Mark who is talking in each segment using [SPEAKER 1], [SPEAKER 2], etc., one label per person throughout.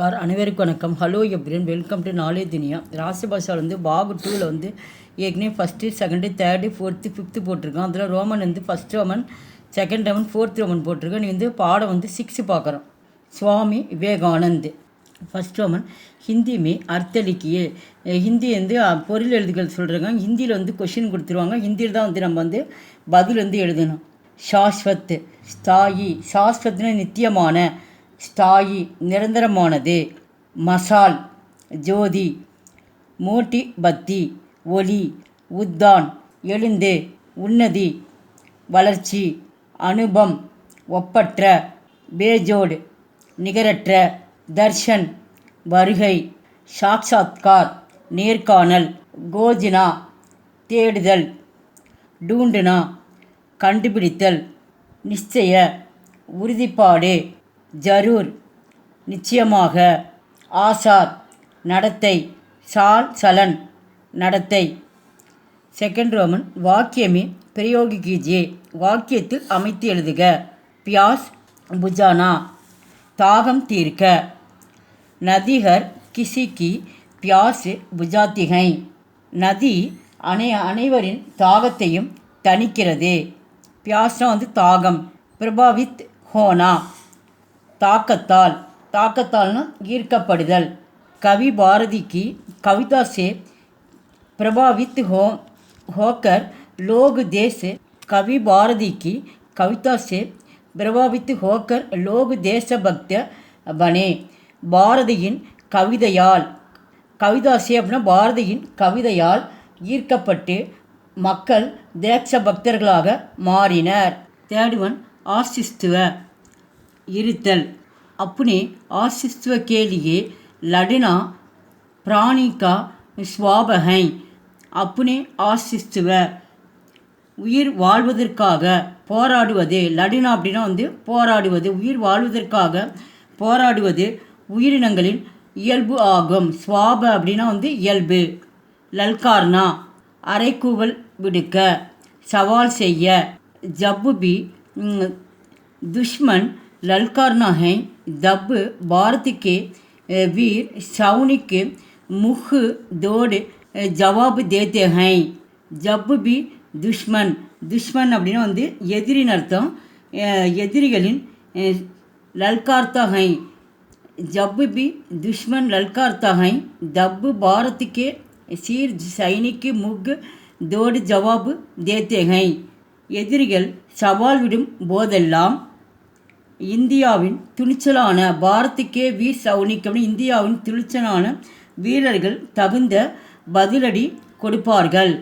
[SPEAKER 1] அனைவருக்கும் வணக்கம். Hello எப்ரியன், welcome to knowledge துனியா. ராசிபாஷாவில் வந்து பாகு 2ல் வந்து ஏற்கனவே first, second, third, fourth, fifth போட்டிருக்கோம். அதில் ரோமன் வந்து first Roman, second Roman, fourth Roman போட்டிருக்கோம். நீ வந்து பாடம் வந்து 6 பார்க்குறோம். சுவாமி விவேகானந்த். ஃபஸ்ட் ரோமன் ஹிந்தி மே அர்த்த லிக்கியே. ஹிந்தி வந்து பொருள் எழுதுகள் சொல்கிறாங்க. ஹிந்தியில் வந்து கொஷின் கொடுத்துருவாங்க. ஹிந்தியில் தான் வந்து நம்ம வந்து பதில் வந்து எழுதணும். சாஸ்வத் ஸ்தாயி. சாஸ்வத்னா நித்தியமான, ஸ்தாயி நிரந்தரமானது. மசால் ஜோதி. மோட்டி பத்தி ஒளி. உத்தான் எழுந்து. உன்னதி வளர்ச்சி. அனுபம் ஒப்பற்ற. பேஜோடு நிகரற்ற. தர்ஷன் வருகை. சாக்ஷாத்கார் நேர்காணல். கோஜினா தேடுதல். டூண்டுனா கண்டுபிடித்தல். நிச்சய உறுதிப்பாடு. ஜரூர் நிச்சயமாக. ஆசார் நடத்தை. சால் சலன் நடத்தை. செகண்ட் ரோமன் வாக்கியமே பிரயோகி கீஜியே. வாக்கியத்தில் அமைத்து எழுதுக. பியாஸ் புஜானா தாகம் தீர்க்க. நதிகர் கிசிக்கு பியாஸ் புஜாத்திகை. நதி அனைவரின் தாகத்தையும் தணிக்கிறது. பியாஸ்னா வந்து தாகம். பிரபாவித் ஹோனா தாக்கத்தால். தாக்கத்தால்னா ஈர்க்கப்படுதல். கவி பாரதிக்கு கவிதா से प्रभावित होकर लोग देश. कवि भारती की कविता से प्रभावित होकर लोग देशभक्त बने. பாரதியின் கவிதையால். கவிதாசே அப்படின்னா பாரதியின் கவிதையால் ஈர்க்கப்பட்டு மக்கள் தேச பக்தர்களாக மாறினர். தேர்ட் ஒன் ஆசிஸ்துவ இருத்தல். अपने आशिस्व के लिए लड़ना प्राणी का स्वाब है. अपने ஆசிஸ்துவ உயிர் வாழ்வதற்காக போராடுவது. லடினா அப்படின்னா வந்து போராடுவது. உயிர் வாழ்வதற்காக போராடுவது உயிரினங்களின் இயல்பு ஆகும். ஸ்வாப அப்படின்னா வந்து இயல்பு. லல்கார்னா அரைக்கூவல் விடுக்க, சவால் செய்ய. ஜப்புபி दुश्मन ललकारना है. दब भारत के वीर सैनिक मुख दौड़ जवाब देते हैं. जब भी दुश्मन. दुश्मन அப்படின்னா வந்து எதிரின் அர்த்தம். எதிரிகளின் ललकारता है. जब भी दुश्मन ललकारता है. दब भारत के वीर सैनिक मुख दौड़ जवाब देते हैं. எதிரிகள் சவால் விடும் போதெல்லாம் இந்தியாவின் துணிச்சலான பாரத்துக்கே வீர் சவுனிக். இந்தியாவின் துணிச்சலான வீரர்கள் தகுந்த பதிலடி கொடுப்பார்கள்.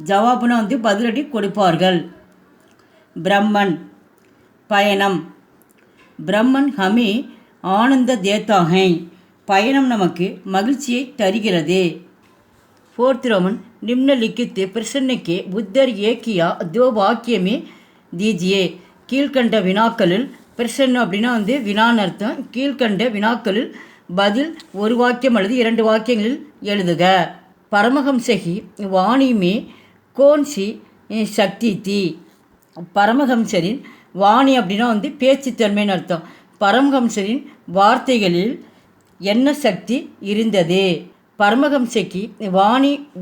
[SPEAKER 1] ஜவாபுனா வந்து பதிலடி கொடுப்பார்கள். பிரம்மன் பயணம். பிரம்மன் ஹமே ஆனந்த தேத்தா ஹை. பயணம் நமக்கு மகிழ்ச்சியை தருகிறது. फोर्थ रोमन निम्नलिखित प्रश्न के उत्तर एक या दो वाक्य में दीजिए. கீழ்கண்ட வினாக்களில் பிரச்சனை அப்படின்னா வந்து வினான்னு அர்த்தம். கீழ்கண்ட வினாக்களில் பதில் ஒரு வாக்கியம் அல்லது 2 வாக்கியங்களில் எழுதுக. பரமஹம்சகி வாணி மே கோன்சி சக்தி தி. பரமஹம்சரின் வாணி அப்படின்னா வந்து பேச்சுத்தன்மைன்னு அர்த்தம். பரமஹம்சரின் வார்த்தைகளில் என்ன சக்தி இருந்தது? பரமஹம்சகி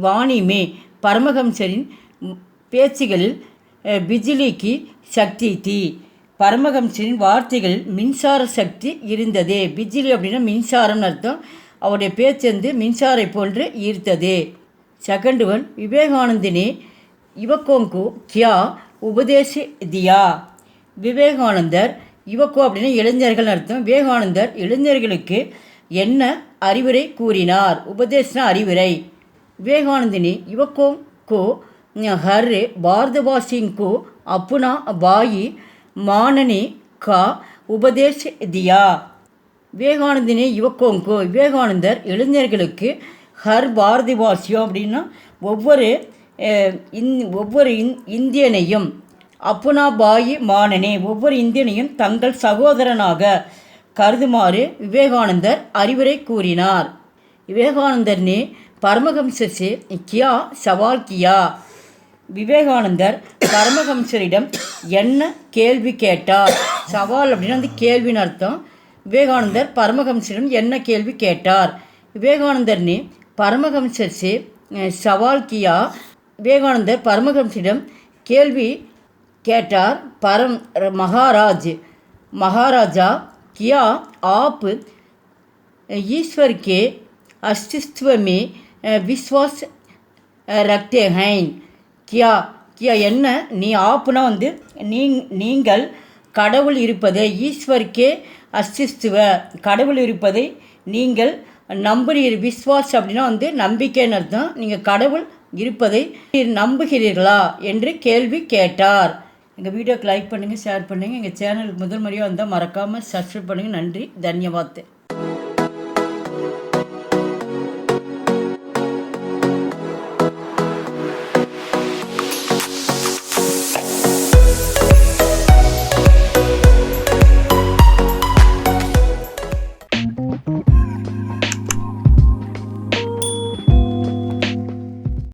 [SPEAKER 1] வாணி மே. பரமஹம்சரின் பேச்சுகளில் பிஜிலிக்கு சக்தி தி. பரமஹம்சரின் வார்த்தைகளில் மின்சார சக்தி இருந்தது. பிஜிலி அப்படின்னா மின்சாரம்னு அர்த்தம். அவருடைய பேச்சு வந்து மின்சாரை போன்று ஈர்த்தது. செகண்ட் ஒன் விவேகானந்த் ने युवकों को क्या उपदेश दिया. விவேகானந்தர் யுவக்கோ அப்படின்னா இளைஞர்கள் அர்த்தம். விவேகானந்தர் இளைஞர்களுக்கு என்ன அறிவுரை கூறினார்? உபதேசன அறிவுரை. विवेकानंद ने युवकों को हर भारतवासी को अपना भाई मानने का उपदेश दिया. विवेकानंद ने युवकों को. விவேகானந்தர் இளைஞர்களுக்கு ஹர் பாரதிவாசியோ அப்படின்னா ஒவ்வொரு இந்தியனையும், அப்புனா பாயி மானனே ஒவ்வொரு இந்தியனையும் தங்கள் சகோதரனாக கருதுமாறு விவேகானந்தர் அறிவுரை கூறினார். விவேகானந்தர் ने परमहंस से क्या सवाल किया. விவேகானந்தர் பரமஹம்சரிடம் என்ன கேள்வி கேட்டார்? சவால் அப்படின்னா வந்து கேள்வின்னு அர்த்தம். विवेकानंदर परमहंसரிடம் என்ன கேள்வி கேட்டார்? विवेकानंदर ने परमहंसर से सवाल किया. विवेकानंदर परमहंसரிடம் கேள்வி கேட்டார். महाराजा क्या आप ईश्वर के अस्तित्व में विश्वास रखते हैं? क्या என்ன நீ ஆப்னா வந்து நீங்கள் கடவுள் இருப்பதை, ஈஸ்வர்க்கே அஸ்திஸ்துவ கடவுள் இருப்பதை நீங்கள் நம்புகிறீர். விஸ்வாஸ் அப்படின்னா வந்து நம்பிக்கைன்னு அர்த்தம். நீங்கள் கடவுள் இருப்பதை நம்புகிறீர்களா என்று கேள்வி கேட்டார். எங்கள் வீடியோக்கு லைக் பண்ணுங்கள், ஷேர் பண்ணுங்கள். எங்கள் சேனலுக்கு முதல் முறையாக வந்தால் மறக்காமல் சப்ஸ்கிரைப் பண்ணுங்கள். நன்றி, தன்யவாத்.